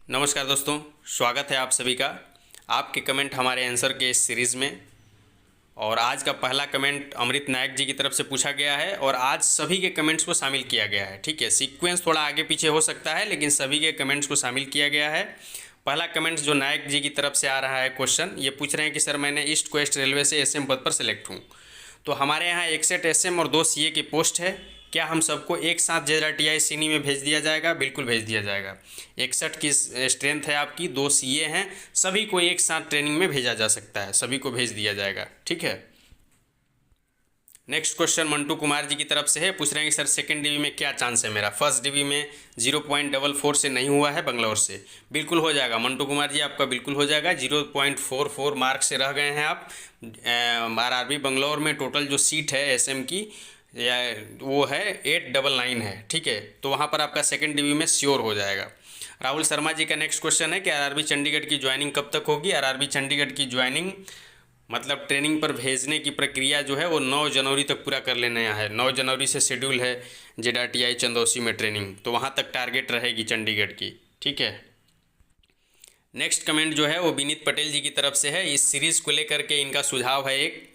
नमस्कार दोस्तों, स्वागत है आप सभी का आपके कमेंट हमारे आंसर के इस सीरीज़ में। और आज का पहला कमेंट अमृत नायक जी की तरफ से पूछा गया है और आज सभी के कमेंट्स को शामिल किया गया है। ठीक है, सीक्वेंस थोड़ा आगे पीछे हो सकता है लेकिन सभी के कमेंट्स को शामिल किया गया है। पहला कमेंट्स जो नायक जी की तरफ से आ रहा है, क्वेश्चन ये पूछ रहे हैं कि सर मैंने ईस्ट वेस्ट रेलवे से एसएम पद पर सेलेक्ट हूँ, तो हमारे यहाँ 61 एसएम और 2 सीए की पोस्ट है। क्या हम सबको एक साथ JRTI सीनी में भेज दिया जाएगा? बिल्कुल भेज दिया जाएगा। 61 की स्ट्रेंथ है आपकी, 2 सीए हैं, सभी को एक साथ ट्रेनिंग में भेजा जा सकता है, सभी को भेज दिया जाएगा। ठीक है, नेक्स्ट क्वेश्चन मंटू कुमार जी की तरफ से है, पूछ रहे हैं कि सर सेकंड डिवी में क्या चांस है मेरा? फर्स्ट डिवी में 0.44 से नहीं हुआ है बंगलौर से। बिल्कुल हो जाएगा मंटू कुमार जी, आपका बिल्कुल हो जाएगा। 0.44 मार्क से रह गए हैं आप। RRB बंगलौर में टोटल जो सीट है एसएम की या वो है 899 है। ठीक है, तो वहाँ पर आपका सेकंड डिवी में श्योर हो जाएगा। राहुल शर्मा जी का नेक्स्ट क्वेश्चन है कि RRB चंडीगढ़ की ज्वाइनिंग कब तक होगी? RRB चंडीगढ़ की ज्वाइनिंग मतलब ट्रेनिंग पर भेजने की प्रक्रिया जो है वो 9 जनवरी तक पूरा कर लेना है। 9 जनवरी से शेड्यूल है JRTI चंदौसी में ट्रेनिंग, तो वहाँ तक टारगेट रहेगी चंडीगढ़ की। ठीक है, नेक्स्ट कमेंट जो है वो विनीत पटेल जी की तरफ से है। इस सीरीज़ को लेकर के इनका सुझाव है एक,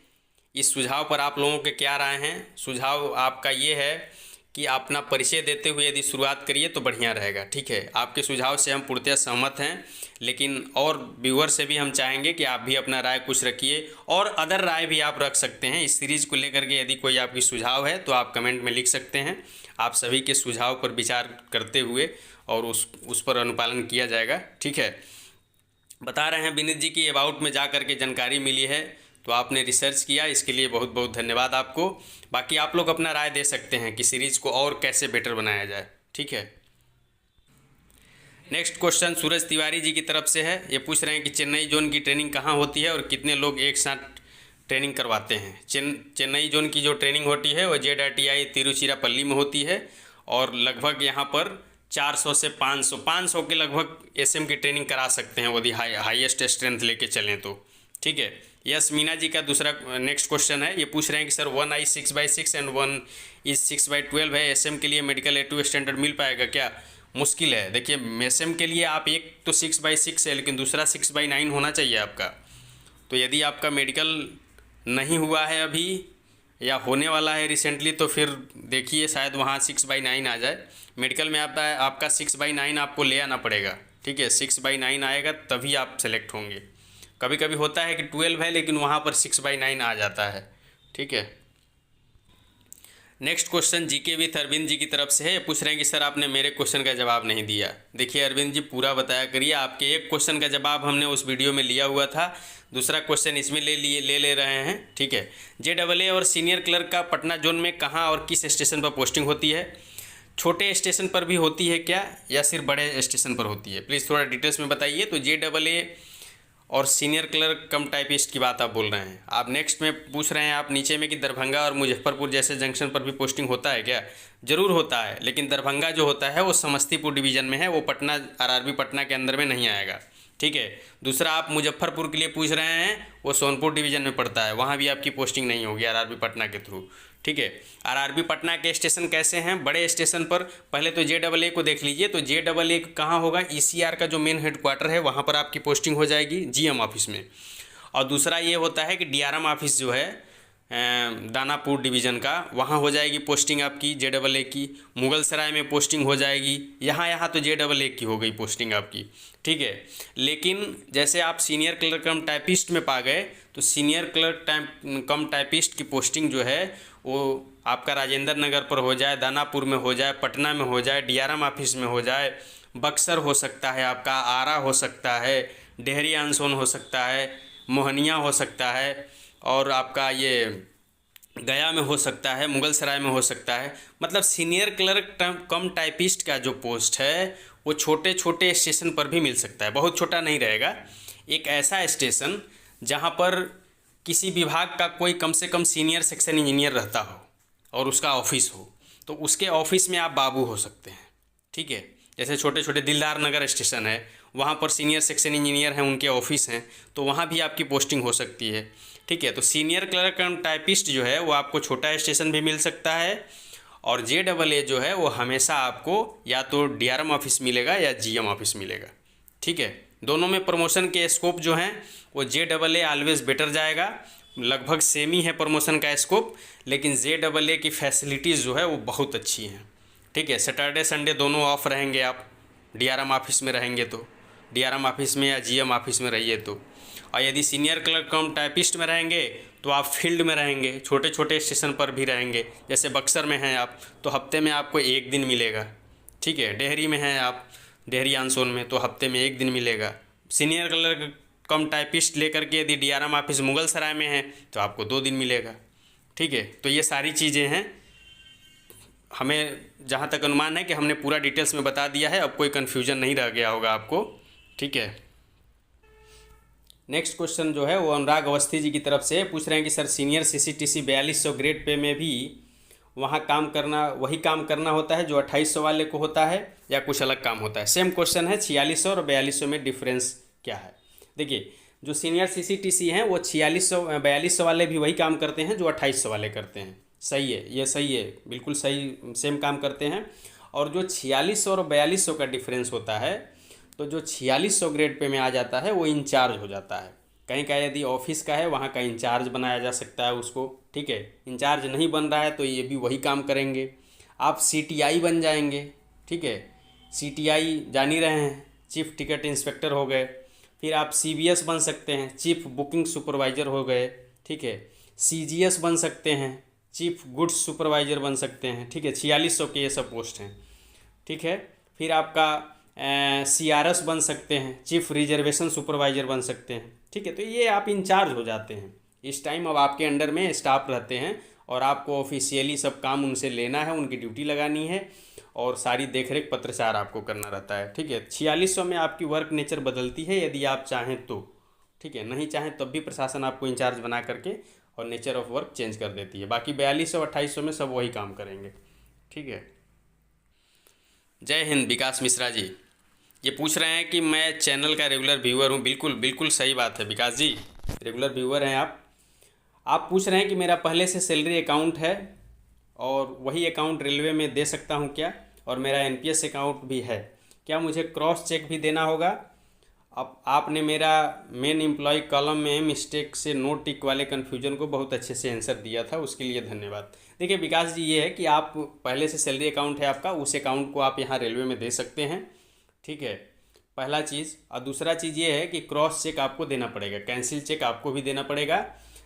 इस सुझाव पर आप लोगों के क्या राय हैं? सुझाव आपका ये है कि अपना परिचय देते हुए यदि शुरुआत करिए तो बढ़िया रहेगा। ठीक है, आपके सुझाव से हम पूर्णतः सहमत हैं, लेकिन और व्यूअर से भी हम चाहेंगे कि आप भी अपना राय कुछ रखिए और अदर राय भी आप रख सकते हैं इस सीरीज़ को लेकर के। यदि कोई आपकी सुझाव है तो आप कमेंट में लिख सकते हैं। आप सभी के सुझाव पर विचार करते हुए और उस पर अनुपालन किया जाएगा। ठीक है, बता रहे हैं विनीत जी की अबाउट में जा कर के जानकारी मिली है, तो आपने रिसर्च किया, इसके लिए बहुत बहुत धन्यवाद आपको। बाकी आप लोग अपना राय दे सकते हैं कि सीरीज़ को और कैसे बेटर बनाया जाए। ठीक है, नेक्स्ट क्वेश्चन सूरज तिवारी जी की तरफ से है। ये पूछ रहे हैं कि चेन्नई जोन की ट्रेनिंग कहाँ होती है और कितने लोग एक साथ ट्रेनिंग करवाते हैं? चेन्नई जोन की जो ट्रेनिंग होती है वो JRTI तिरुचिरापल्ली में होती है और लगभग यहाँ पर 400 से 500 के लगभग एसएम की ट्रेनिंग करा सकते हैं यदि हाईएस्ट स्ट्रेंथ लेके चलें तो। ठीक है, यस मीना जी का दूसरा नेक्स्ट क्वेश्चन है। ये पूछ रहे हैं कि सर 1 I 6/6 एंड 1 is 6/12 है, एसएम के लिए मेडिकल A2 स्टैंडर्ड मिल पाएगा क्या? मुश्किल है। देखिए, एसएम के लिए आप एक तो 6/6 है लेकिन दूसरा 6/9 होना चाहिए आपका। तो यदि आपका मेडिकल नहीं हुआ है अभी या होने वाला है रिसेंटली तो फिर देखिए शायद वहाँ 6/9 आ जाए। मेडिकल में आपका 6/9 आपको ले आना पड़ेगा। ठीक है, 6/9 आएगा तभी आप सेलेक्ट होंगे। कभी कभी होता है कि 12 है लेकिन वहाँ पर 6/9 आ जाता है। ठीक है, next question GK with Arvind ji की तरफ से है। ये पूछ रहे हैं कि सर आपने मेरे क्वेश्चन का जवाब नहीं दिया। देखिए अरविंद जी, पूरा बताया करिए। आपके एक क्वेश्चन का जवाब हमने उस वीडियो में लिया हुआ था, दूसरा क्वेश्चन इसमें ले रहे हैं। ठीक है, JAA और सीनियर क्लर्क का पटना जोन में कहाँ और किस स्टेशन पर पोस्टिंग होती है? छोटे स्टेशन पर भी होती है क्या या सिर्फ बड़े स्टेशन पर होती है? प्लीज़ थोड़ा डिटेल्स में बताइए। तो JAA और सीनियर क्लर्क कम टाइपिस्ट की बात आप बोल रहे हैं। आप नेक्स्ट में पूछ रहे हैं आप नीचे में कि दरभंगा और मुजफ्फरपुर जैसे जंक्शन पर भी पोस्टिंग होता है क्या? ज़रूर होता है, लेकिन दरभंगा जो होता है वो समस्तीपुर डिवीज़न में है, वो पटना RRB पटना के अंदर में नहीं आएगा। ठीक है, दूसरा आप मुजफ्फरपुर के लिए पूछ रहे हैं, वो सोनपुर डिवीज़न में पड़ता है, वहाँ भी आपकी पोस्टिंग नहीं होगी RRB पटना के थ्रू। ठीक है, RRB पटना के स्टेशन कैसे हैं? बड़े स्टेशन पर पहले तो JAA को देख लीजिए। तो JAA कहाँ होगा? ECR का जो मेन हेडक्वार्टर है वहाँ पर आपकी पोस्टिंग हो जाएगी GM ऑफिस में। और दूसरा ये होता है कि DRM ऑफिस जो है दानापुर डिवीज़न का, वहाँ हो जाएगी पोस्टिंग आपकी JAA की। मुगलसराय में पोस्टिंग हो जाएगी। यहाँ तो JAA की हो गई पोस्टिंग आपकी। ठीक है, लेकिन जैसे आप सीनियर क्लर्क कम टाइपिस्ट में पा गए तो सीनियर क्लर्क कम टाइपिस्ट की पोस्टिंग जो है वो आपका राजेंद्र नगर पर हो जाए, दानापुर में हो जाए, पटना में हो जाए, DRM ऑफिस में हो जाए, बक्सर हो सकता है, आपका आरा हो सकता है, डेहरी आंसोन हो सकता है, मोहनिया हो सकता है, और आपका ये गया में हो सकता है, मुगलसराय में हो सकता है। मतलब सीनियर क्लर्क कम टाइपिस्ट का जो पोस्ट है वो छोटे छोटे स्टेशन पर भी मिल सकता है, बहुत छोटा नहीं रहेगा। एक ऐसा स्टेशन जहाँ पर किसी विभाग का कोई कम से कम सीनियर सेक्शन इंजीनियर रहता हो और उसका ऑफिस हो, तो उसके ऑफिस में आप बाबू हो सकते हैं। ठीक है, जैसे छोटे छोटे दिलदार नगर स्टेशन है, वहाँ पर सीनियर सेक्शन इंजीनियर हैं, उनके ऑफिस हैं, तो वहाँ भी आपकी पोस्टिंग हो सकती है। ठीक है, तो सीनियर क्लर्क कम टाइपिस्ट जो है वो आपको छोटा स्टेशन भी मिल सकता है, और JAA जो है वो हमेशा आपको या तो DRM ऑफिस मिलेगा या GM ऑफिस मिलेगा। ठीक है। दोनों में प्रमोशन के स्कोप जो हैं वो JAA ऑलवेज बेटर जाएगा, लगभग सेम ही है प्रमोशन का स्कोप, लेकिन JAA की फैसिलिटीज़ जो है वो बहुत अच्छी हैं। ठीक है। सैटरडे संडे दोनों ऑफ रहेंगे आप DRM ऑफिस में रहेंगे तो, DRM ऑफिस में या GM ऑफिस में रहिए तो। और यदि सीनियर क्लर्क कम टाइपिस्ट में रहेंगे तो आप फील्ड में रहेंगे, छोटे छोटे स्टेशन पर भी रहेंगे। जैसे बक्सर में हैं आप तो हफ्ते में आपको 1 दिन मिलेगा। ठीक है। डेहरी में हैं आप, डेहरी आनसोन में, तो हफ्ते में 1 दिन मिलेगा। सीनियर क्लर्क कम टाइपिस्ट लेकर के यदि DRM ऑफिस मुगल सराय में है तो आपको 2 दिन मिलेगा। ठीक है। तो ये सारी चीज़ें हैं, हमें जहाँ तक अनुमान है कि हमने पूरा डिटेल्स में बता दिया है, अब कोई कन्फ्यूजन नहीं रह गया होगा आपको। ठीक है। नेक्स्ट क्वेश्चन जो है वो अनुराग अवस्थी जी की तरफ से पूछ रहे हैं कि sir senior CCTC 4200 grade pay में भी वहाँ वही काम करना होता है जो 2800 वाले को होता है, या कुछ अलग काम होता है? सेम क्वेश्चन है, 4600 और 4200 में डिफरेंस क्या है? देखिए, जो सीनियर CCTC हैं वो 4600 4200 वाले भी वही काम करते हैं जो 2800 वाले करते हैं। सही है, ये सही है, बिल्कुल सही, सेम काम करते हैं। और जो 4600 और 4200 का डिफरेंस होता है, तो जो 4600 ग्रेड पे में आ जाता है वो इंचार्ज हो जाता है। कहीं का यदि ऑफिस का है वहाँ का इंचार्ज बनाया जा सकता है उसको। ठीक है। इंचार्ज नहीं बन रहा है तो ये भी वही काम करेंगे। आप CTI बन जाएंगे। ठीक है। CTI जान ही रहे हैं, चीफ टिकट इंस्पेक्टर हो गए। फिर आप CBS बन सकते हैं, चीफ बुकिंग सुपरवाइज़र हो गए। ठीक है। CGS बन सकते हैं, चीफ गुड्स सुपरवाइज़र बन सकते हैं। ठीक है। 4600 के ये सब पोस्ट हैं। ठीक है। फिर आपका CRS बन सकते हैं, चीफ रिजर्वेशन सुपरवाइज़र बन सकते हैं। ठीक है। तो ये आप इंचार्ज हो जाते हैं इस टाइम। अब आपके अंडर में स्टाफ रहते हैं और आपको ऑफिशियली सब काम उनसे लेना है, उनकी ड्यूटी लगानी है और सारी देखरेख पत्रचार आपको करना रहता है। ठीक है। 4600 में आपकी वर्क नेचर बदलती है यदि आप चाहें तो। ठीक है। नहीं चाहें तब भी प्रशासन आपको इंचार्ज बना करके और नेचर ऑफ वर्क चेंज कर देती है। बाकी 4200 2800 में सब वही काम करेंगे। ठीक है। जय हिंद। विकास मिश्रा जी ये पूछ रहे हैं कि मैं चैनल का रेगुलर व्यूअर हूँ। बिल्कुल बिल्कुल सही बात है विकास जी, रेगुलर व्यूअर हैं आप। पूछ रहे हैं कि मेरा पहले से सैलरी अकाउंट है और वही अकाउंट रेलवे में दे सकता हूँ क्या, और मेरा NPS अकाउंट भी है, क्या मुझे क्रॉस चेक भी देना होगा? अब आपने मेरा मेन एम्प्लॉय कॉलम में मिस्टेक से नो टिक वाले कन्फ्यूजन को बहुत अच्छे से आंसर दिया था, उसके लिए धन्यवाद। देखिए विकास जी, ये है कि आप पहले से सैलरी अकाउंट है आपका, उस अकाउंट को आप यहाँ रेलवे में दे सकते हैं। ठीक है, पहला चीज़। और दूसरा चीज़ ये है कि क्रॉस चेक आपको देना पड़ेगा, कैंसिल चेक आपको भी देना पड़ेगा।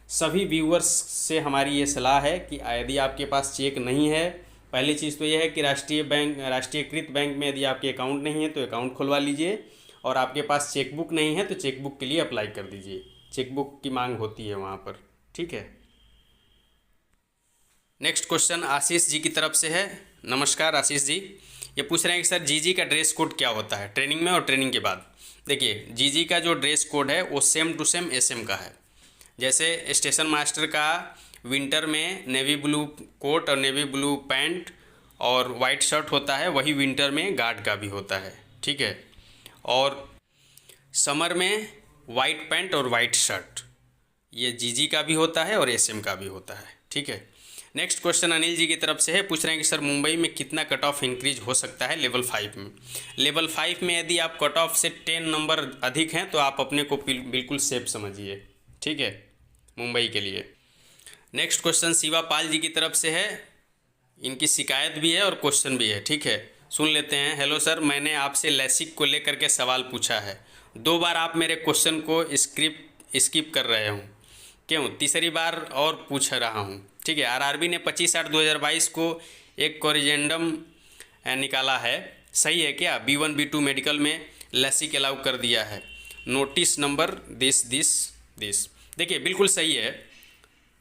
सभी व्यूअर्स से हमारी ये सलाह है कि यदि आपके पास चेक नहीं है, पहली चीज़ तो ये है कि राष्ट्रीयकृत बैंक में यदि आपके अकाउंट नहीं है तो अकाउंट खुलवा लीजिए, और आपके पास चेकबुक नहीं है तो चेकबुक के लिए अप्लाई कर दीजिए, चेकबुक की मांग होती है वहाँ पर। ठीक है। नेक्स्ट क्वेश्चन आशीष जी की तरफ से है। नमस्कार आशीष जी, ये पूछ रहे हैं कि सर जीजी का ड्रेस कोड क्या होता है ट्रेनिंग में और ट्रेनिंग के बाद? देखिए, जीजी का जो ड्रेस कोड है वो सेम टू सेम SM का है। जैसे स्टेशन मास्टर का विंटर में नेवी ब्लू कोट और नेवी ब्लू पैंट और वाइट शर्ट होता है, वही विंटर में गार्ड का भी होता है। ठीक है। और समर में वाइट पैंट और वाइट शर्ट, ये जीजी का भी होता है और SM का भी होता है। ठीक है। नेक्स्ट क्वेश्चन अनिल जी की तरफ से है, पूछ रहे हैं कि सर मुंबई में कितना कट ऑफ इंक्रीज हो सकता है लेवल 5 में? लेवल 5 में यदि आप कट ऑफ से 10 नंबर अधिक हैं तो आप अपने को बिल्कुल सेफ समझिए। ठीक है, मुंबई के लिए। नेक्स्ट क्वेश्चन शिवा पाल जी की तरफ से है, इनकी शिकायत भी है और क्वेश्चन भी है। ठीक है, सुन लेते हैं। हेलो सर, मैंने आपसे लैसिक को लेकर के सवाल पूछा है, 2 बार आप मेरे क्वेश्चन को स्किप कर रहे हो, क्यों? तीसरी बार और पूछ रहा हूँ। ठीक है। RRB ने 25/8/2022 को एक कोरिजेंडम निकाला है, सही है क्या? B1 B2 मेडिकल में लैसिक अलाउ कर दिया है, नोटिस नंबर दिस। देखिए बिल्कुल सही है,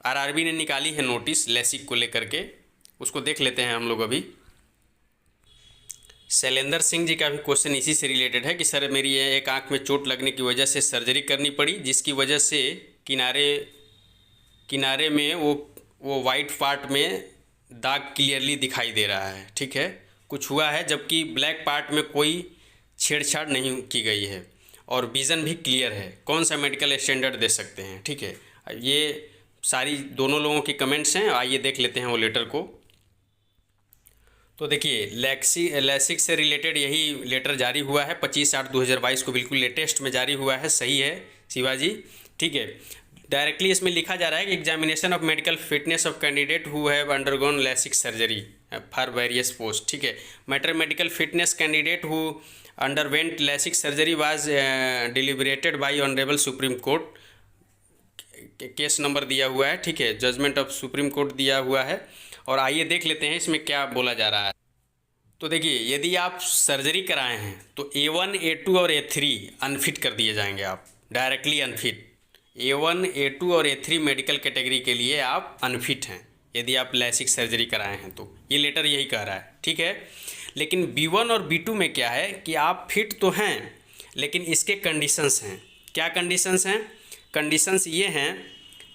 RRB ने निकाली है नोटिस लैसिक को लेकर के, उसको देख लेते हैं हम लोग अभी। शैलेंद्र सिंह जी का भी क्वेश्चन इसी से रिलेटेड है कि सर मेरी एक आंख में चोट लगने की वजह से सर्जरी करनी पड़ी, जिसकी वजह से किनारे में वो वाइट पार्ट में दाग क्लियरली दिखाई दे रहा है। ठीक है, कुछ हुआ है, जबकि ब्लैक पार्ट में कोई छेड़छाड़ नहीं की गई है और विज़न भी क्लियर है, कौन सा मेडिकल स्टैंडर्ड दे सकते हैं? ठीक है, ये सारी दोनों लोगों की कमेंट्स हैं, आइए देख लेते हैं वो लेटर को। तो देखिए लैसिक से रिलेटेड यही लेटर जारी हुआ है 25/8/2022 को, बिल्कुल लेटेस्ट में जारी हुआ है। सही है शिवाजी, ठीक है। डायरेक्टली इसमें लिखा जा रहा है कि examination of medical fitness of candidate who have undergone LASIK surgery for various post, ठीक है। Matter medical fitness candidate who underwent LASIK surgery was deliberated by honourable Supreme Court, case number दिया हुआ है, ठीक है। जजमेंट ऑफ सुप्रीम कोर्ट दिया हुआ है। और आइए देख लेते हैं इसमें क्या बोला जा रहा है। तो देखिए, यदि आप सर्जरी कराए हैं तो A1, A2 और A3 अनफिट कर दिए जाएंगे, आप डायरेक्टली अनफिट। A1, A2 और A3 मेडिकल कैटेगरी के लिए आप अनफिट हैं यदि आप लैसिक सर्जरी कराए हैं, तो ये लेटर यही कह रहा है, ठीक है। लेकिन B1 और B2 में क्या है कि आप फिट तो हैं, लेकिन इसके कंडीशंस हैं। क्या कंडीशंस हैं? कंडीशंस ये हैं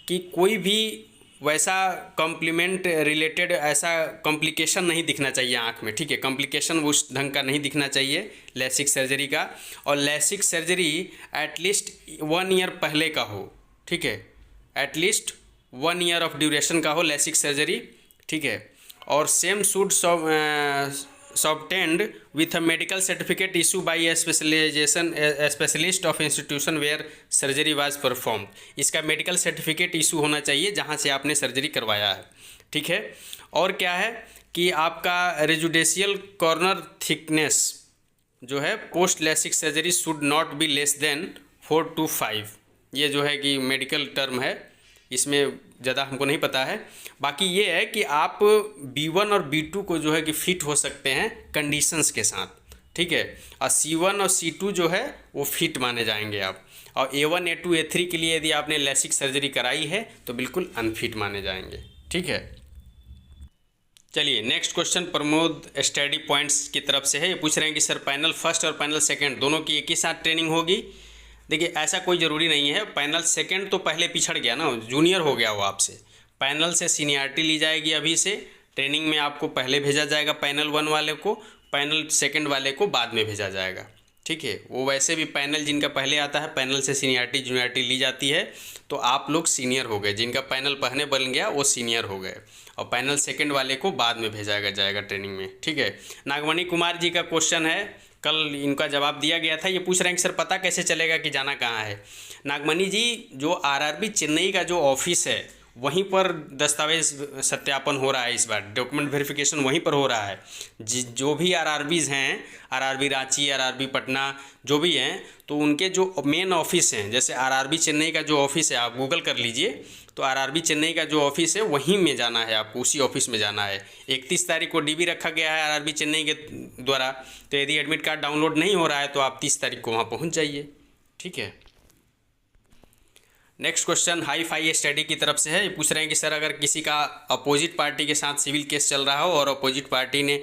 कि कोई भी वैसा कॉम्प्लीमेंट रिलेटेड ऐसा कॉम्प्लिकेशन नहीं दिखना चाहिए आँख में, ठीक है। कॉम्प्लिकेशन उस ढंग का नहीं दिखना चाहिए लैसिक सर्जरी का, और लैसिक सर्जरी एटलीस्ट 1 ईयर पहले का हो, ठीक है। एटलीस्ट 1 ईयर ऑफ ड्यूरेशन का हो लैसिक सर्जरी, ठीक है। और same should obtained with a medical certificate issued by a specialist of institution where surgery was performed। इसका मेडिकल सर्टिफिकेट इशू होना चाहिए जहाँ से आपने सर्जरी करवाया है, ठीक है। और क्या है कि आपका रेजुडेशियल कॉर्नर थिकनेस जो है post LASIK surgery should not be less than 4 to 5। ये जो है कि मेडिकल टर्म है, इसमें ज़्यादा हमको नहीं पता है। बाकी ये है कि आप B1 और B2 को जो है कि फिट हो सकते हैं कंडीशंस के साथ, ठीक है। और C1 और C2 जो है वो फिट माने जाएंगे आप। और A1, A2, A3 के लिए यदि आपने लैसिक सर्जरी कराई है तो बिल्कुल अनफिट माने जाएंगे, ठीक है। चलिए next question Pramod study points की तरफ से है। ये पूछ रहे हैं कि सर पैनल फर्स्ट और पैनल सेकेंड दोनों की एक ही साथ ट्रेनिंग होगी। देखिए ऐसा कोई ज़रूरी नहीं है। पैनल सेकंड तो पहले पिछड़ गया ना, जूनियर हो गया वो आपसे। पैनल से सीनियरिटी ली जाएगी अभी से, ट्रेनिंग में आपको पहले भेजा जाएगा पैनल 1 वाले को, पैनल सेकंड वाले को बाद में भेजा जाएगा, ठीक है। वो वैसे भी पैनल जिनका पहले आता है पैनल से सीनियरिटी जूनियरिटी ली जाती है, तो आप लोग सीनियर हो गए। जिनका पैनल पहले बन गया वो सीनियर हो गए, और पैनल सेकंड वाले को बाद में भेजा जाएगा ट्रेनिंग में, ठीक है। नागमणि कुमार जी का क्वेश्चन है, कल इनका जवाब दिया गया था। ये पूछ रहे हैं कि सर पता कैसे चलेगा कि जाना कहाँ है। नागमणि जी, जो आरआरबी चेन्नई का जो ऑफिस है वहीं पर दस्तावेज सत्यापन हो रहा है इस बार, डॉक्यूमेंट वेरिफिकेशन वहीं पर हो रहा है। जो भी आरआरबीज़ हैं, आरआरबी रांची, आरआरबी पटना, जो भी हैं, तो उनके जो मेन ऑफिस हैं, जैसे आरआरबी चेन्नई का जो ऑफिस है आप गूगल कर लीजिए, तो आरआरबी चेन्नई का जो ऑफिस है वहीं में जाना है आपको, उसी ऑफिस में जाना है। 31 तारीख को डीबी रखा गया है आरआरबी चेन्नई के द्वारा, तो यदि एडमिट कार्ड डाउनलोड नहीं हो रहा है तो आप 30 तारीख को वहाँ पहुँच जाइए, ठीक है। Next question hi fi study की तरफ से है। ये पूछ रहे हैं कि सर अगर किसी का अपोजिट पार्टी के साथ सिविल केस चल रहा हो और अपोजिट पार्टी ने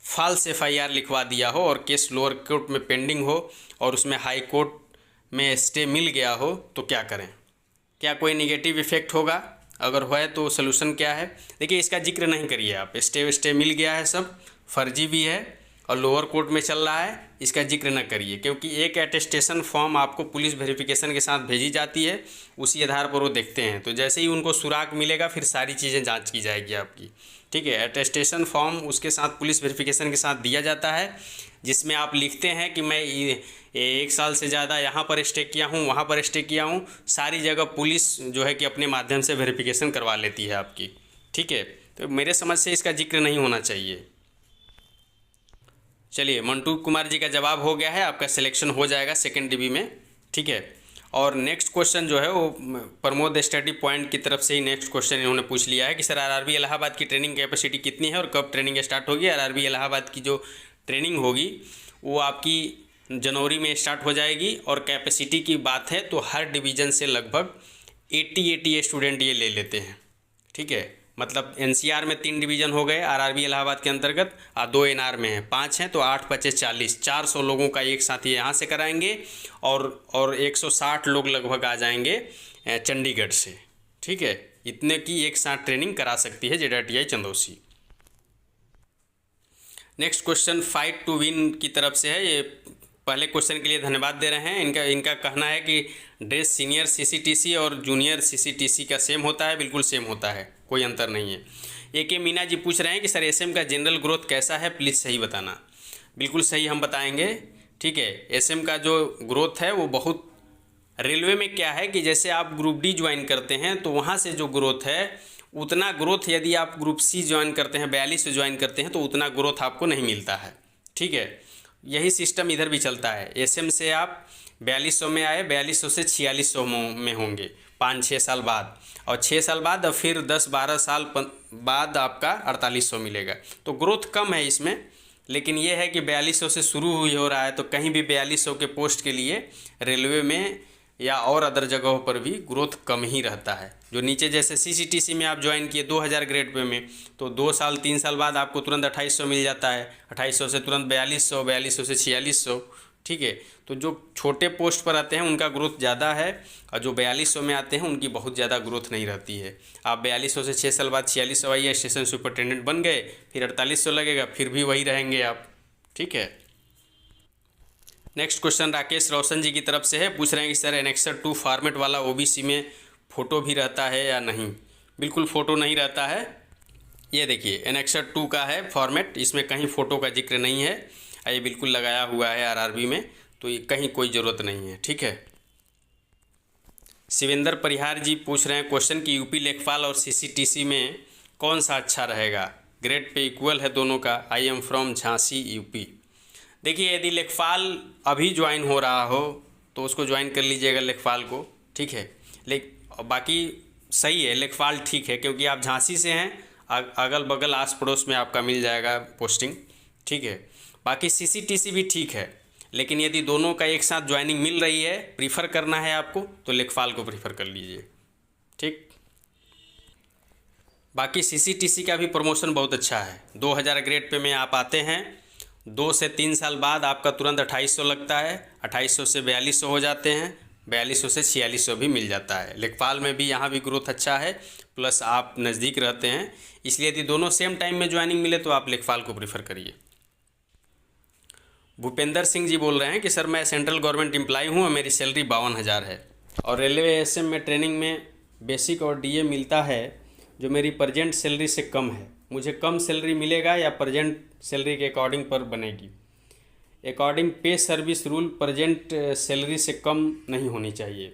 फॉल्स FIR लिखवा दिया हो और केस लोअर कोर्ट में पेंडिंग हो और उसमें हाई कोर्ट में स्टे मिल गया हो, तो क्या करें? क्या कोई निगेटिव इफेक्ट होगा? अगर है तो सोल्यूशन क्या है? देखिए इसका जिक्र नहीं करिए आप। स्टे मिल गया है, सब फर्जी भी है और लोअर कोर्ट में चल रहा है, इसका जिक्र न करिए, क्योंकि एक अटेस्टेशन फॉर्म आपको पुलिस वेरिफिकेशन के साथ भेजी जाती है, उसी आधार पर वो देखते हैं। तो जैसे ही उनको सुराग मिलेगा फिर सारी चीज़ें जांच की जाएगी आपकी, ठीक है। अटेस्टेशन फॉर्म उसके साथ पुलिस वेरिफिकेशन के साथ दिया जाता है, जिसमें आप लिखते हैं कि मैं 1 साल से ज़्यादा यहाँ पर स्टे किया हूँ, वहाँ पर स्टे किया हूँ। सारी जगह पुलिस जो है कि अपने माध्यम से वेरिफिकेशन करवा लेती है आपकी, ठीक है। तो मेरे समझ से इसका जिक्र नहीं होना चाहिए। चलिए मंटू कुमार जी का जवाब हो गया है, आपका सिलेक्शन हो जाएगा सेकेंड डीबी में, ठीक है। और नेक्स्ट क्वेश्चन जो है वो प्रमोद स्टडी पॉइंट की तरफ से ही नेक्स्ट क्वेश्चन इन्होंने पूछ लिया है कि सर आरआरबी इलाहाबाद की ट्रेनिंग कैपेसिटी कितनी है और कब ट्रेनिंग स्टार्ट होगी। आरआरबी इलाहाबाद की जो ट्रेनिंग होगी वो आपकी जनवरी में स्टार्ट हो जाएगी, और कैपेसिटी की बात है तो हर डिवीज़न से लगभग 80 स्टूडेंट ये ले लेते हैं, ठीक है। मतलब NCR में 3 डिवीज़न हो गए आरआरबी इलाहाबाद के अंतर्गत, और 2 NR में हैं, 5 हैं, तो 8 × 40, 400 लोगों का एक साथ ये यहाँ से कराएंगे, और 160 लोग लगभग आ जाएंगे चंडीगढ़ से, ठीक है। इतने की एक साथ ट्रेनिंग करा सकती है JTI Chandausi. Next question fight to win की तरफ से है। ये पहले क्वेश्चन के लिए धन्यवाद दे रहे हैं। इनका कहना है कि ड्रेस सीनियर CCTC और जूनियर CCTC का सेम होता है, बिल्कुल सेम होता है, कोई अंतर नहीं है। ए के मीना जी पूछ रहे हैं कि सर एसएम का जनरल ग्रोथ कैसा है, प्लीज़ सही बताना। बिल्कुल सही हम बताएंगे, ठीक है। एसएम का जो ग्रोथ है वो बहुत, रेलवे में क्या है कि जैसे आप ग्रुप डी ज्वाइन करते हैं तो वहाँ से जो ग्रोथ है उतना ग्रोथ यदि आप ग्रुप सी ज्वाइन करते हैं, 42 से ज्वाइन करते हैं तो उतना ग्रोथ आपको नहीं मिलता है, ठीक है। यही सिस्टम इधर भी चलता है। एसएम से आप 4200 में आए, 4200 से 4600 में होंगे 5-6 साल बाद, और 6 साल बाद और फिर 10-12 साल बाद आपका 4800 मिलेगा। तो ग्रोथ कम है इसमें, लेकिन ये है कि 4200 से शुरू हुई हो रहा है तो कहीं भी 4200 के पोस्ट के लिए रेलवे में या और अदर जगहों पर भी ग्रोथ कम ही रहता है। जो नीचे जैसे सीसीटीसी में आप ज्वाइन किए 2000 ग्रेड पे में, तो 2 साल 3 साल बाद आपको तुरंत 2800 मिल जाता है, 2800 से तुरंत 4200, 4200 से 4600, ठीक है। तो जो छोटे पोस्ट पर आते हैं उनका ग्रोथ ज़्यादा है, और जो 4200 में आते हैं उनकी बहुत ज़्यादा ग्रोथ नहीं रहती है। आप 4200 से 6 साल बाद 4600 आइए, स्टेशन सुपरिटेंडेंट बन गए, फिर 4800 लगेगा, फिर भी वही रहेंगे आप, ठीक है। नेक्स्ट क्वेश्चन राकेश रोशन जी की तरफ से है, पूछ रहे हैं कि सर एनेक्सर 2 फॉर्मेट वाला ओबीसी में फ़ोटो भी रहता है या नहीं। बिल्कुल फ़ोटो नहीं रहता है। ये देखिए एनेक्सर 2 का है फॉर्मेट, इसमें कहीं फ़ोटो का जिक्र नहीं है, ये बिल्कुल लगाया हुआ है आरआरबी में, तो ये कहीं कोई ज़रूरत नहीं है, ठीक है। शिवेंद्र परिहार जी पूछ रहे हैं क्वेश्चन कि यूपी लेखपाल और सीसीटीसी में कौन सा अच्छा रहेगा, ग्रेड पे इक्वल है दोनों का। I am from Jhansi UP. देखिए यदि लेखपाल अभी ज्वाइन हो रहा हो तो उसको ज्वाइन कर लीजिएगा लेखपाल को, ठीक है। बाकी सही है, लेखपाल ठीक है, क्योंकि आप झांसी से हैं, अगल बगल आस पड़ोस में आपका मिल जाएगा पोस्टिंग, ठीक है। बाकी सीसीटीसी भी ठीक है, लेकिन यदि दोनों का एक साथ ज्वाइनिंग मिल रही है, प्रीफर करना है आपको, तो लेखपाल को प्रीफर कर लीजिए, ठीक। बाकी सीसीटीसी का भी प्रमोशन बहुत अच्छा है। 2000 ग्रेड पे में आप आते हैं, 2 से 3 साल बाद आपका तुरंत 2800 लगता है, 2800 से 4200 हो जाते हैं, 4200 से 4600 भी मिल जाता है। लेखपाल में भी यहाँ भी ग्रोथ अच्छा है, प्लस आप नज़दीक रहते हैं, इसलिए यदि दोनों सेम टाइम में ज्वाइनिंग मिले तो आप लेखपाल को प्रीफर करिए। भूपेंद्र सिंह जी बोल रहे हैं कि सर मैं सेंट्रल गवर्नमेंट एम्प्लॉय हूँ और मेरी सैलरी 52,000 है, और रेलवे एसएम में ट्रेनिंग में बेसिक और डीए मिलता है जो मेरी प्रजेंट सैलरी से कम है। मुझे कम सैलरी मिलेगा या प्रजेंट सैलरी के अकॉर्डिंग पर बनेगी? अकॉर्डिंग पे सर्विस रूल प्रजेंट सैलरी से कम नहीं होनी चाहिए।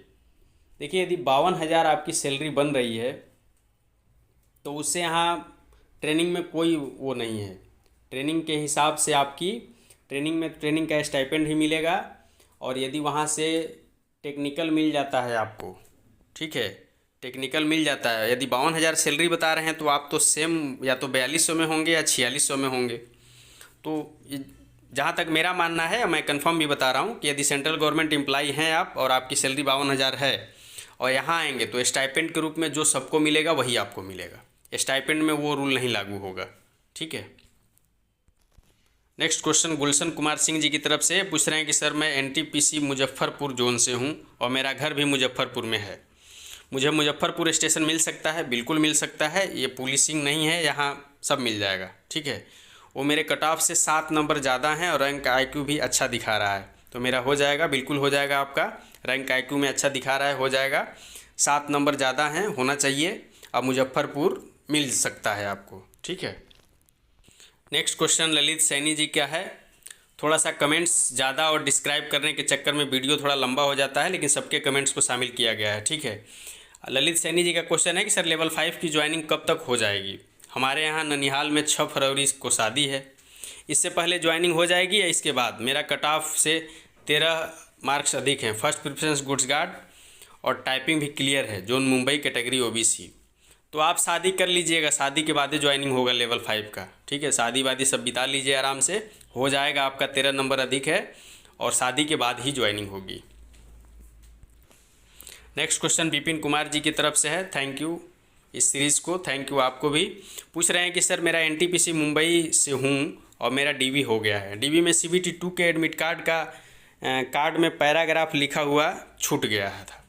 देखिए यदि 52,000 आपकी सैलरी बन रही है तो उससे यहाँ ट्रेनिंग में कोई वो नहीं है। ट्रेनिंग के हिसाब से आपकी ट्रेनिंग में ट्रेनिंग का स्टाइपेंड ही मिलेगा, और यदि वहाँ से टेक्निकल मिल जाता है आपको, ठीक है, टेक्निकल मिल जाता है। यदि 52,000 सैलरी बता रहे हैं तो आप तो सेम या तो 4200 में होंगे या 4600 में होंगे। तो जहाँ तक मेरा मानना है, मैं कंफर्म भी बता रहा हूँ कि यदि सेंट्रल गवर्नमेंट एम्प्लॉई हैं आप और आपकी सैलरी 52,000 है और यहाँ आएंगे तो स्टाइपेंड के रूप में जो सबको मिलेगा वही आपको मिलेगा। स्टाइपेंड में वो रूल नहीं लागू होगा, ठीक है। नेक्स्ट क्वेश्चन गुलशन कुमार सिंह जी की तरफ से पूछ रहे हैं कि सर मैं एनटीपीसी मुजफ्फरपुर जोन से हूँ और मेरा घर भी मुजफ्फरपुर में है, मुझे मुजफ्फरपुर स्टेशन मिल सकता है? बिल्कुल मिल सकता है, ये पुलिसिंग नहीं है, यहाँ सब मिल जाएगा, ठीक है। वो मेरे कट ऑफ से 7 नंबर ज़्यादा हैं और रैंक आईक्यू भी अच्छा दिखा रहा है, तो मेरा हो जाएगा, बिल्कुल हो जाएगा आपका। रैंक आईक्यू में अच्छा दिखा रहा है, हो जाएगा। 7 नंबर ज़्यादा हैं, होना चाहिए, अब मुजफ्फरपुर मिल सकता है आपको, ठीक है। नेक्स्ट क्वेश्चन ललित सैनी जी का है। थोड़ा सा कमेंट्स ज़्यादा और डिस्क्राइब करने के चक्कर में वीडियो थोड़ा लंबा हो जाता है, लेकिन सबके कमेंट्स को शामिल किया गया है, ठीक है। ललित सैनी जी का क्वेश्चन है कि सर लेवल 5 की ज्वाइनिंग कब तक हो जाएगी? हमारे यहाँ ननिहाल में 6 फरवरी को शादी है, इससे पहले ज्वाइनिंग हो जाएगी या इसके बाद? मेरा कट ऑफ से 13 मार्क्स अधिक हैं, फर्स्ट प्रेफरेंस गुड्स गार्ड और टाइपिंग भी क्लियर है, जोन मुंबई कैटेगरी ओबीसी। तो आप शादी कर लीजिएगा, शादी के बाद ही ज्वाइनिंग होगा लेवल 5 का, ठीक है। शादी वादी सब बिता लीजिए आराम से, हो जाएगा आपका। 13 नंबर अधिक है और शादी के बाद ही ज्वाइनिंग होगी। नेक्स्ट क्वेश्चन विपिन कुमार जी की तरफ से है, थैंक यू इस सीरीज़ को, थैंक यू आपको भी। पूछ रहे हैं कि सर मेरा एनटीपीसी मुंबई से हूँ और मेरा डीवी हो गया है, डीवी में CBT 2 के एडमिट कार्ड का कार्ड में पैराग्राफ लिखा हुआ छूट गया था,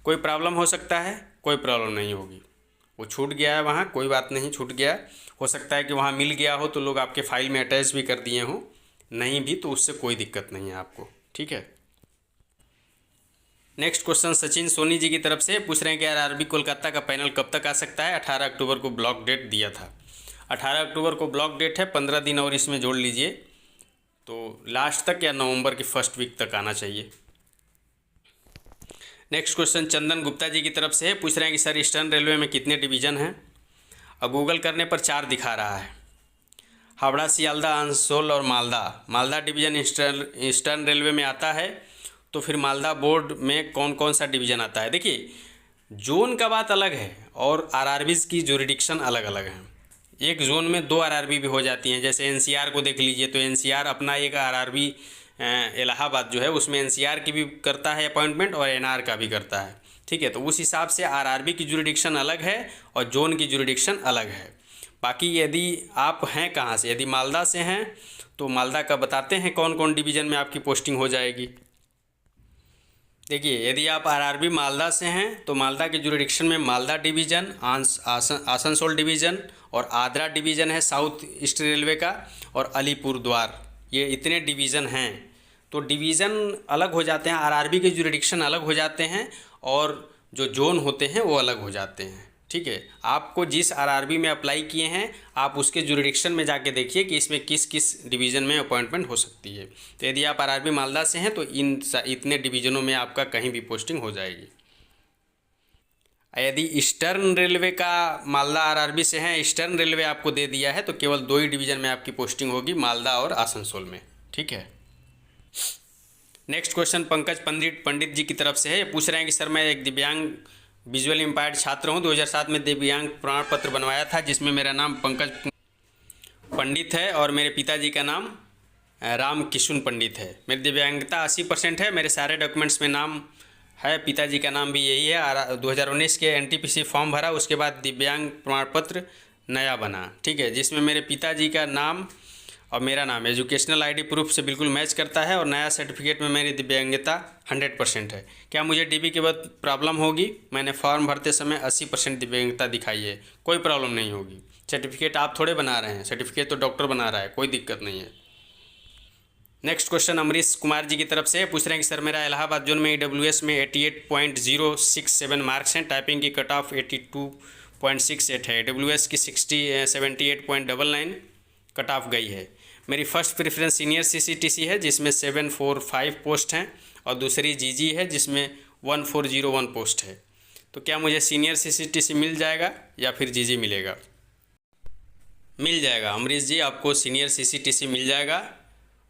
कोई प्रॉब्लम हो सकता है? कोई प्रॉब्लम नहीं होगी, वो छूट गया है वहाँ, कोई बात नहीं, छूट गया। हो सकता है कि वहाँ मिल गया हो तो लोग आपके फाइल में अटैच भी कर दिए हों, नहीं भी तो उससे कोई दिक्कत नहीं है आपको, ठीक है। नेक्स्ट क्वेश्चन सचिन सोनी जी की तरफ से पूछ रहे हैं कि आरआरबी कोलकाता का पैनल कब तक आ सकता है? 18 अक्टूबर को ब्लॉक डेट दिया था। 18 अक्टूबर को ब्लॉक डेट है, 15 दिन और इसमें जोड़ लीजिए, तो लास्ट तक या नवंबर की फर्स्ट वीक तक आना चाहिए। नेक्स्ट क्वेश्चन चंदन गुप्ता जी की तरफ से है, पूछ रहे हैं कि सर ईस्टर्न रेलवे में कितने डिवीज़न हैं। अब गूगल करने पर 4 दिखा रहा है, हावड़ा, सियालदा, आसनसोल और Malda. Malda division eastern railway में आता है, तो फिर मालदा बोर्ड में कौन कौन सा डिवीज़न आता है। देखिए जोन का बात अलग है और आरआरबीज़ की जुरिडिक्शन अलग अलग है। एक जोन में 2 आरआरबी भी हो जाती हैं, जैसे एनसीआर को देख लीजिए, तो एनसीआर अपना एक आरआरबी इलाहाबाद जो है उसमें एनसीआर की भी करता है अपॉइंटमेंट और एनआर का भी करता है, ठीक है। तो उस हिसाब से आरआरबी की जुरिडिक्शन अलग है और जोन की जुरिडिक्शन अलग है। बाकी यदि आप हैं कहाँ से, यदि मालदा से हैं तो मालदा का बताते हैं कौन कौन डिवीज़न में आपकी पोस्टिंग हो जाएगी। देखिए यदि आप आरआरबी मालदा से हैं तो मालदा के जुरिडिक्शन में मालदा डिवीज़न, आसनसोल डिवीज़न और आद्रा डिवीज़न है साउथ ईस्ट रेलवे का, और अलीपुरद्वार, ये इतने डिवीज़न हैं। तो डिवीज़न अलग हो जाते हैं, आरआरबी के जुरिडिक्शन अलग हो जाते हैं और जो जोन होते हैं वो अलग हो जाते हैं, ठीक है। आपको जिस आरआरबी में अप्लाई किए हैं आप उसके जुरिडिक्शन में जाके देखिए कि इसमें किस किस डिवीज़न में अपॉइंटमेंट हो सकती है। तो यदि आप आरआरबी मालदा से हैं तो इतने डिवीज़नों में आपका कहीं भी पोस्टिंग हो जाएगी। यदि ईस्टर्न रेलवे का मालदा आरआरबी से हैं, ईस्टर्न रेलवे आपको दे दिया है, तो केवल 2 ही डिवीज़न में आपकी पोस्टिंग होगी, मालदा और आसनसोल में, ठीक है। नेक्स्ट क्वेश्चन पंकज पंडित जी की तरफ से है, ये पूछ रहे हैं कि सर मैं एक दिव्यांग विजुअल इम्पायर्ड छात्र हूँ, 2007 में दिव्यांग प्रमाण पत्र बनवाया था जिसमें मेरा नाम पंकज पंडित है और मेरे पिताजी का नाम राम किशुन पंडित है। मेरी दिव्यांगता 80% है, मेरे सारे डॉक्यूमेंट्स में नाम है, पिताजी का नाम भी यही है। 2019 के एनटीपीसी फॉर्म भरा, उसके बाद दिव्यांग प्रमाण पत्र नया बना, ठीक है, जिसमें मेरे पिताजी का नाम और मेरा नाम एजुकेशनल आईडी प्रूफ से बिल्कुल मैच करता है और नया सर्टिफिकेट में मेरी दिव्यांगता 100% है। क्या मुझे डीबी के बाद प्रॉब्लम होगी? मैंने फॉर्म भरते समय 80% दिव्यांगता दिखाई है, कोई प्रॉब्लम नहीं होगी। सर्टिफिकेट आप थोड़े बना रहे हैं, सर्टिफिकेट तो डॉक्टर बना रहा है, कोई दिक्कत नहीं है। नेक्स्ट क्वेश्चन अमरीश कुमार जी की तरफ से पूछ रहे हैं कि सर मेरा इलाहाबाद जोन में EWS में 88.067 मार्क्स हैं, टाइपिंग की कट ऑफ 82.68 है, EWS की 78.99 कट ऑफ गई है। मेरी फर्स्ट प्रेफरेंस सीनियर CCTC है जिसमें 745 पोस्ट हैं और दूसरी GG है जिसमें 1401 पोस्ट है। तो क्या मुझे सीनियर CCTC मिल जाएगा या फिर GG मिलेगा? मिल जाएगा अमरीश जी, आपको सीनियर CCTC मिल जाएगा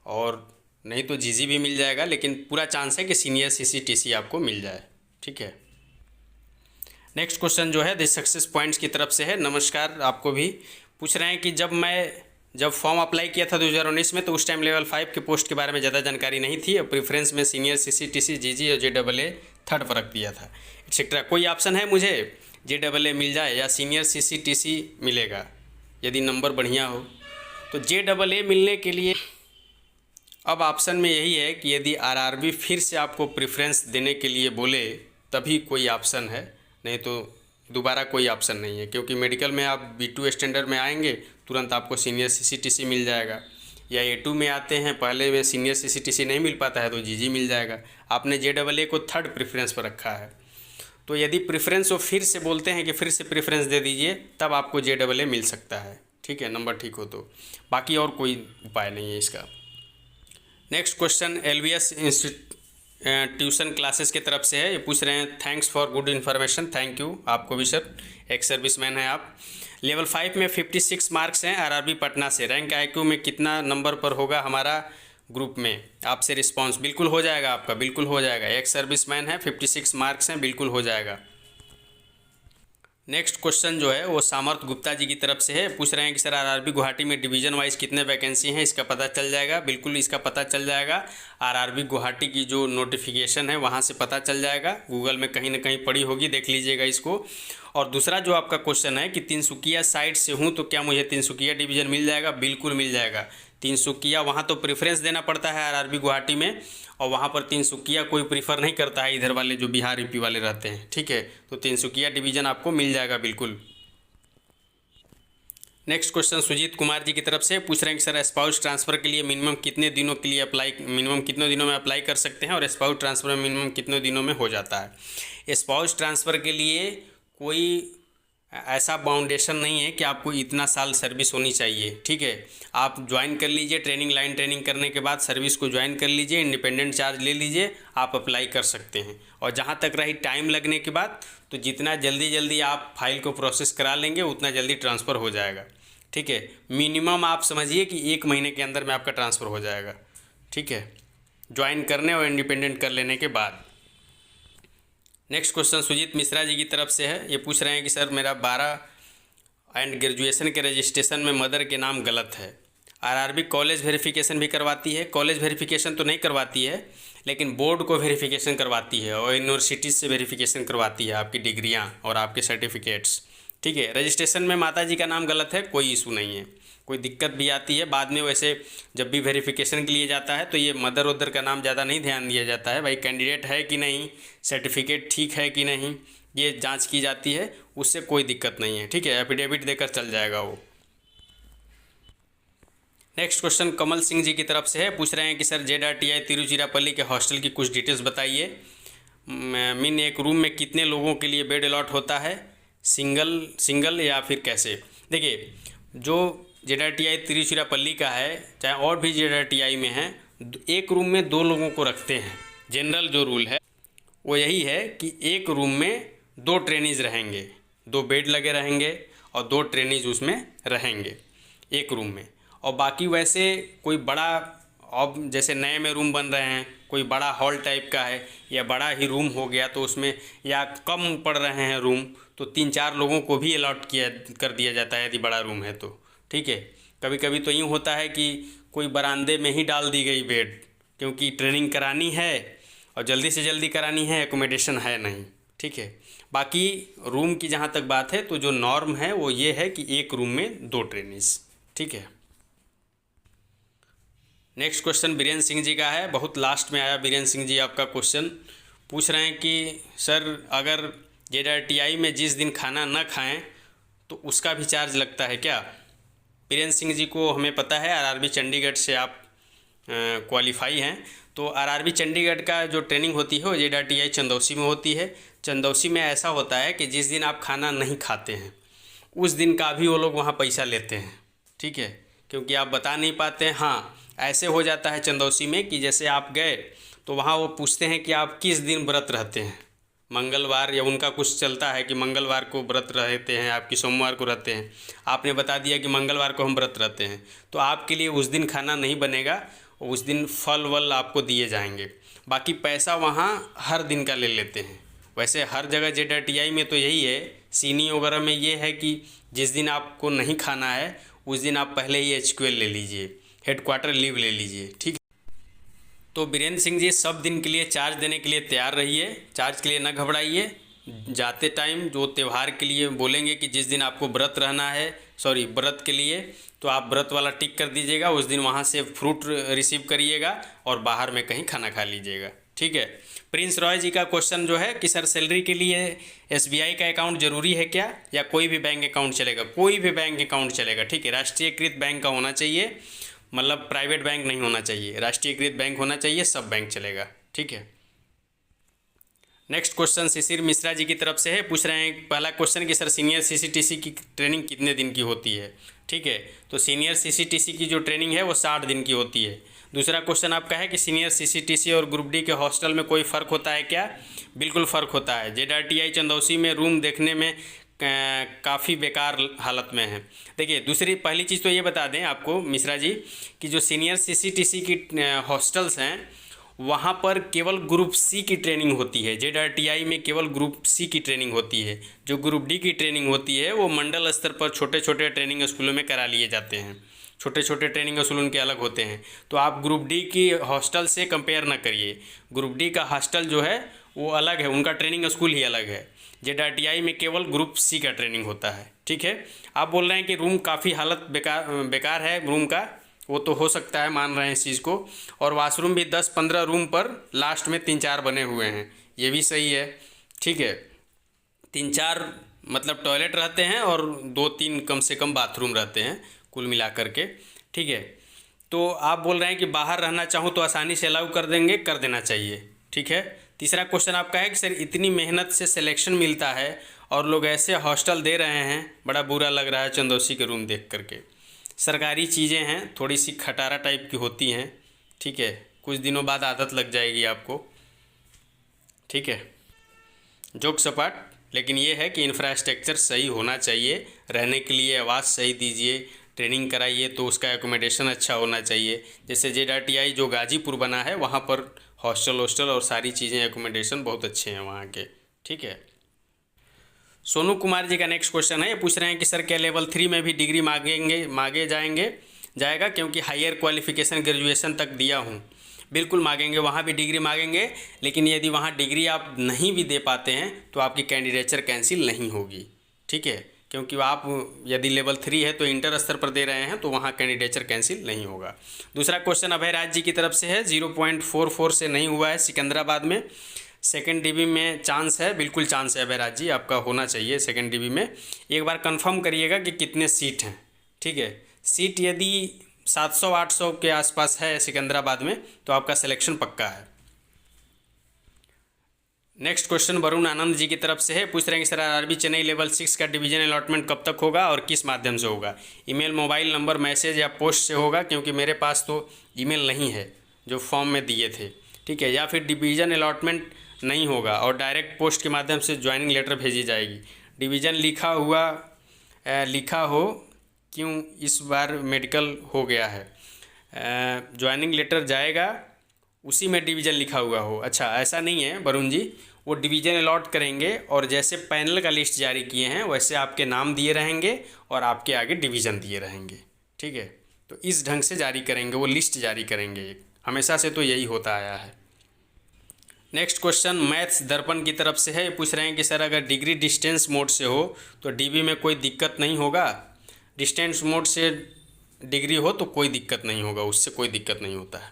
और नहीं तो GG भी मिल जाएगा, लेकिन पूरा चांस है कि सीनियर CCTC आपको मिल जाए, ठीक है। नेक्स्ट क्वेश्चन जो है द सक्सेस पॉइंट्स की तरफ से है, नमस्कार। आपको भी पूछ रहे हैं कि जब फॉर्म अप्लाई किया था 2019 में तो उस टाइम लेवल 5 के पोस्ट के बारे में ज़्यादा जानकारी नहीं थी और प्रेफरेंस में सीनियर CCTC, GG और JAA थर्ड पर रख दिया था, एक्सेट्रा। कोई ऑप्शन है मुझे JAA मिल जाए या सीनियर CCTC मिलेगा यदि नंबर बढ़िया हो? तो JAA मिलने के लिए अब ऑप्शन में यही है कि यदि आरआरबी फिर से आपको प्रेफरेंस देने के लिए बोले तभी कोई ऑप्शन है, नहीं तो दोबारा कोई ऑप्शन नहीं है, क्योंकि मेडिकल में आप B2 स्टैंडर्ड में आएंगे तुरंत आपको सीनियर CCTC मिल जाएगा, या A2 में आते हैं पहले में सीनियर CCTC नहीं मिल पाता है तो GG मिल जाएगा। आपने JAA को थर्ड प्रेफरेंस पर रखा है, तो यदि प्रेफरेंस वो फिर से बोलते हैं कि फिर से प्रेफरेंस दे दीजिए तब आपको JAA मिल सकता है, ठीक है, नंबर ठीक हो तो। बाकी और कोई उपाय नहीं है इसका। Next question LVS tuition classes की तरफ से है, ये पूछ रहे हैं thanks for good information. Thank you आपको भी सर, एक सर्विसमैन है आप। लेवल 5 में 56 मार्क्स हैं आरआरबी पटना से, रैंक IQ में कितना नंबर पर होगा हमारा ग्रुप में? आपसे रिस्पांस बिल्कुल हो जाएगा आपका, बिल्कुल हो जाएगा, एक सर्विसमैन है, 56 मार्क्स हैं, बिल्कुल हो जाएगा। नेक्स्ट क्वेश्चन जो है वो सामर्थ गुप्ता जी की तरफ से है, पूछ रहे हैं कि सर आरआरबी गुवाहाटी में डिवीज़न वाइज कितने वैकेंसी हैं, इसका पता चल जाएगा? बिल्कुल इसका पता चल जाएगा, आरआरबी गुवाहाटी की जो नोटिफिकेशन है वहाँ से पता चल जाएगा, गूगल में कहीं ना कहीं पड़ी होगी, देख लीजिएगा इसको। और दूसरा जो आपका क्वेश्चन है कि तिनसुकिया साइड से हूँ तो क्या मुझे तिनसुकिया डिवीज़न मिल जाएगा? बिल्कुल मिल जाएगा। तिनसुकिया वहाँ तो प्रेफरेंस देना पड़ता है आरआरबी गुवाहाटी में, और वहाँ पर तिनसुकिया कोई प्रीफर नहीं करता है, इधर वाले जो बिहार यूपी वाले रहते हैं, ठीक है। तो तिनसुकिया डिवीज़न आपको मिल जाएगा बिल्कुल। नेक्स्ट क्वेश्चन सुजीत कुमार जी की तरफ से पूछ रहे हैं कि सर स्पाउस ट्रांसफ़र के लिए मिनिमम कितने दिनों के लिए मिनिमम कितने दिनों में अप्लाई कर सकते हैं और स्पाउस ट्रांसफ़र मिनिमम कितने दिनों में हो जाता है? स्पाउस ट्रांसफ़र के लिए कोई ऐसा बाउंडेशन नहीं है कि आपको इतना साल सर्विस होनी चाहिए, ठीक है। आप ज्वाइन कर लीजिए, ट्रेनिंग लाइन ट्रेनिंग करने के बाद सर्विस को ज्वाइन कर लीजिए, इंडिपेंडेंट चार्ज ले लीजिए, आप अप्लाई कर सकते हैं। और जहाँ तक रही टाइम लगने की बात, तो जितना जल्दी आप फाइल को प्रोसेस करा लेंगे उतना जल्दी ट्रांसफ़र हो जाएगा, ठीक है। मिनिमम आप समझिए कि 1 महीने के अंदर में आपका ट्रांसफ़र हो जाएगा, ठीक है, ज्वाइन करने और इंडिपेंडेंट कर लेने के बाद। नेक्स्ट क्वेश्चन सुजीत मिश्रा जी की तरफ से है। ये पूछ रहे हैं कि सर मेरा 12 एंड ग्रेजुएशन के रजिस्ट्रेशन में मदर के नाम गलत है। आरआरबी कॉलेज वेरिफिकेशन भी करवाती है, कॉलेज वेरिफिकेशन तो नहीं करवाती है लेकिन बोर्ड को वेरिफिकेशन करवाती है और यूनिवर्सिटीज़ से वेरिफिकेशन करवाती है आपकी डिग्रियां और आपके सर्टिफिकेट्स, ठीक है। रजिस्ट्रेशन में माता जी का नाम गलत है, कोई इशू नहीं है, कोई दिक्कत भी आती है बाद में। वैसे जब भी वेरिफिकेशन के लिए जाता है तो ये मदर उधर का नाम ज़्यादा नहीं ध्यान दिया जाता है, भाई कैंडिडेट है कि नहीं, सर्टिफिकेट ठीक है कि नहीं, ये जांच की जाती है, उससे कोई दिक्कत नहीं है, ठीक है। एफिडेविट देकर चल जाएगा वो। नेक्स्ट क्वेश्चन कमल सिंह जी की तरफ से है, पूछ रहे हैं कि सर JRTI तिरुचिरापल्ली के हॉस्टल की कुछ डिटेल्स बताइए। मीन एक रूम में कितने लोगों के लिए बेड अलॉट होता है, सिंगल या फिर कैसे। देखिए जो JRTI तिरुचिरापल्ली का है, चाहे और भी JRTI में है, एक रूम में 2 लोगों को रखते हैं। जनरल जो रूल है वो यही है कि एक रूम में 2 ट्रेनीज रहेंगे, 2 बेड लगे रहेंगे और 2 ट्रेनीज उसमें रहेंगे एक रूम में। और बाकी वैसे कोई बड़ा, अब जैसे नए में रूम बन रहे हैं, कोई बड़ा हॉल टाइप का है या बड़ा ही रूम हो गया तो उसमें, या कम पड़ रहे हैं रूम तो 3-4 लोगों को भी अलॉट कर दिया जाता है यदि बड़ा रूम है तो, ठीक है। कभी कभी तो यूँ होता है कि कोई बरामदे में ही डाल दी गई बेड, क्योंकि ट्रेनिंग करानी है और जल्दी से जल्दी करानी है, एकोमोडेशन है नहीं, ठीक है। बाकी रूम की जहाँ तक बात है तो जो नॉर्म है वो ये है कि एक रूम में 2 ट्रेनीज, ठीक है। नेक्स्ट क्वेश्चन बीरेंद्र सिंह जी का है, बहुत लास्ट में आया बीरेंद्र सिंह जी आपका क्वेश्चन। पूछ रहे हैं कि सर अगर JRTI में जिस दिन खाना न खाएं तो उसका भी चार्ज लगता है क्या। बीरेंद्र सिंह जी को हमें पता है RRB चंडीगढ़ से आप क्वालिफाई हैं, तो RRB चंडीगढ़ का जो ट्रेनिंग होती है वो JRTI चंदौसी में होती है। चंदौसी में ऐसा होता है कि जिस दिन आप खाना नहीं खाते हैं उस दिन का भी वो लोग वहाँ पैसा लेते हैं, ठीक है, क्योंकि आप बता नहीं पाते हैं। हाँ, ऐसे हो जाता है चंदौसी में कि जैसे आप गए तो वहाँ वो पूछते हैं कि आप किस दिन व्रत रहते हैं, मंगलवार, या उनका कुछ चलता है कि मंगलवार को व्रत रहते हैं, आपकी सोमवार को रहते हैं। आपने बता दिया कि मंगलवार को हम व्रत रहते हैं, तो आपके लिए उस दिन खाना नहीं बनेगा, उस दिन फल वल आपको दिए जाएंगे। बाकी पैसा वहाँ हर दिन का ले लेते हैं। वैसे हर जगह JRTI में तो यही है, सीनी वगैरह में ये है कि जिस दिन आपको नहीं खाना है उस दिन आप पहले ही HQL ले लीजिए, हेडक्वार्टर लीव ले लीजिए, ठीक है। तो बीरेंद्र सिंह जी सब दिन के लिए चार्ज देने के लिए तैयार रहिए, चार्ज के लिए न घबराइए। जाते टाइम जो त्यौहार के लिए बोलेंगे कि जिस दिन आपको व्रत रहना है, सॉरी व्रत के लिए, तो आप व्रत वाला टिक कर दीजिएगा, उस दिन वहाँ से फ्रूट रिसीव करिएगा और बाहर में कहीं खाना खा लीजिएगा, ठीक है। प्रिंस रॉय जी का क्वेश्चन जो है कि सर सैलरी के लिए SBI का अकाउंट ज़रूरी है क्या, या कोई भी बैंक अकाउंट चलेगा। कोई भी बैंक अकाउंट चलेगा, ठीक है। राष्ट्रीयकृत बैंक का होना चाहिए, मतलब प्राइवेट बैंक नहीं होना चाहिए, राष्ट्रीयकृत बैंक होना चाहिए, सब बैंक चलेगा, ठीक है। नेक्स्ट क्वेश्चन शिशिर मिश्रा जी की तरफ से है, पूछ रहे हैं पहला क्वेश्चन कि सर सीनियर CCTC की ट्रेनिंग कितने दिन की होती है, ठीक है। तो सीनियर CCTC की जो ट्रेनिंग है वो 60 दिन की होती है। दूसरा क्वेश्चन आपका है कि सीनियर CCTC और ग्रुप D के हॉस्टल में कोई फ़र्क होता है क्या। बिल्कुल फ़र्क होता है। JRTI चंदौसी में रूम देखने में काफ़ी बेकार हालत में है। देखिए दूसरी पहली चीज़ तो ये बता दें आपको मिश्रा जी कि जो सीनियर CCTC की हॉस्टल्स हैं वहाँ पर केवल ग्रुप C की ट्रेनिंग होती है। JRTI में केवल ग्रुप C की ट्रेनिंग होती है। जो ग्रुप D की ट्रेनिंग होती है वो मंडल स्तर पर छोटे छोटे ट्रेनिंग स्कूलों में करा लिए जाते हैं। छोटे छोटे ट्रेनिंग स्कूल उनके अलग होते हैं, तो आप ग्रुप D की हॉस्टल से कंपेयर ना करिए। ग्रुप D का हॉस्टल जो है वो अलग है, उनका ट्रेनिंग स्कूल ही अलग है। JRTI में केवल ग्रुप C का ट्रेनिंग होता है, ठीक है। आप बोल रहे हैं कि रूम काफ़ी हालत बेकार है रूम का, वो तो हो सकता है, मान रहे हैं इस चीज़ को। और वाशरूम भी 10-15 रूम पर लास्ट में 3-4 बने हुए हैं, ये भी सही है, ठीक है। 3-4 मतलब टॉयलेट रहते हैं और 2-3 कम से कम बाथरूम रहते हैं कुल मिला करके, ठीक है। तो आप बोल रहे हैं कि बाहर रहना चाहूँ तो आसानी से अलाउ कर देंगे, कर देना चाहिए, ठीक है। तीसरा क्वेश्चन आपका है कि सर इतनी मेहनत से सिलेक्शन मिलता है और लोग ऐसे हॉस्टल दे रहे हैं, बड़ा बुरा लग रहा है चंदौसी के रूम देख करके। सरकारी चीज़ें हैं, थोड़ी सी खटारा टाइप की होती हैं, ठीक है, कुछ दिनों बाद आदत लग जाएगी आपको, ठीक है। जोक सपाट, लेकिन ये है कि इंफ्रास्ट्रक्चर सही होना चाहिए, रहने के लिए आवास सही दीजिए, ट्रेनिंग कराइए तो उसका एकोमोडेशन अच्छा होना चाहिए। जैसे JTI जो गाजीपुर बना है वहाँ पर हॉस्टल और सारी चीज़ें एकोमोडेशन बहुत अच्छे हैं वहाँ के, ठीक है। सोनू कुमार जी का नेक्स्ट क्वेश्चन है, ये पूछ रहे हैं कि सर क्या लेवल 3 में भी डिग्री मांगे जाएगा, क्योंकि हायर क्वालिफिकेशन ग्रेजुएशन तक दिया हूँ। बिल्कुल मांगेंगे, वहाँ भी डिग्री मांगेंगे, लेकिन यदि वहाँ डिग्री आप नहीं भी दे पाते हैं तो आपकी कैंडिडेचर कैंसिल नहीं होगी, ठीक है, क्योंकि आप यदि लेवल 3 है तो इंटर स्तर पर दे रहे हैं तो वहाँ कैंडिडेचर कैंसिल नहीं होगा। दूसरा क्वेश्चन अभय राज जी की तरफ से है, 0.44 से नहीं हुआ है सिकंदराबाद में, सेकेंड DB में चांस है, बिल्कुल चांस है अभय राज जी, आपका होना चाहिए सेकेंड DB में। एक बार कंफर्म करिएगा कि कितने सीट हैं, ठीक है। सीट यदि 700-800 के आसपास है सिकंदराबाद में तो आपका सिलेक्शन पक्का है। नेक्स्ट क्वेश्चन वरुण आनंद जी की तरफ से है, पूछ रहे हैं कि सर RRB चेन्नई लेवल 6 का डिवीजन अलॉटमेंट कब तक होगा और किस माध्यम से होगा। ईमेल, मोबाइल नंबर, मैसेज या पोस्ट से होगा, क्योंकि मेरे पास तो ईमेल नहीं है जो फॉर्म में दिए थे, ठीक है। या फिर डिवीज़न अलॉटमेंट नहीं होगा और डायरेक्ट पोस्ट के माध्यम से ज्वाइनिंग लेटर भेजी जाएगी। डिवीज़न लिखा हो क्यों इस बार मेडिकल हो गया है, ज्वाइनिंग लेटर जाएगा उसी में डिवीज़न लिखा हुआ हो। अच्छा, ऐसा नहीं है वरुण जी, वो डिवीज़न अलॉट करेंगे और जैसे पैनल का लिस्ट जारी किए हैं वैसे आपके नाम दिए रहेंगे और आपके आगे डिवीज़न दिए रहेंगे, ठीक है। तो इस ढंग से जारी करेंगे, वो लिस्ट जारी करेंगे, हमेशा से तो यही होता आया है। नेक्स्ट क्वेश्चन मैथ्स दर्पण की तरफ से है, पूछ रहे हैं कि सर अगर डिग्री डिस्टेंस मोड से हो तो DB में कोई दिक्कत नहीं होगा। डिस्टेंस मोड से डिग्री हो तो कोई दिक्कत नहीं होगा, उससे कोई दिक्कत नहीं होता है।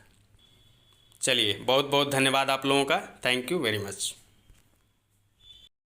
चलिए, बहुत बहुत धन्यवाद आप लोगों का, थैंक यू वेरी मच।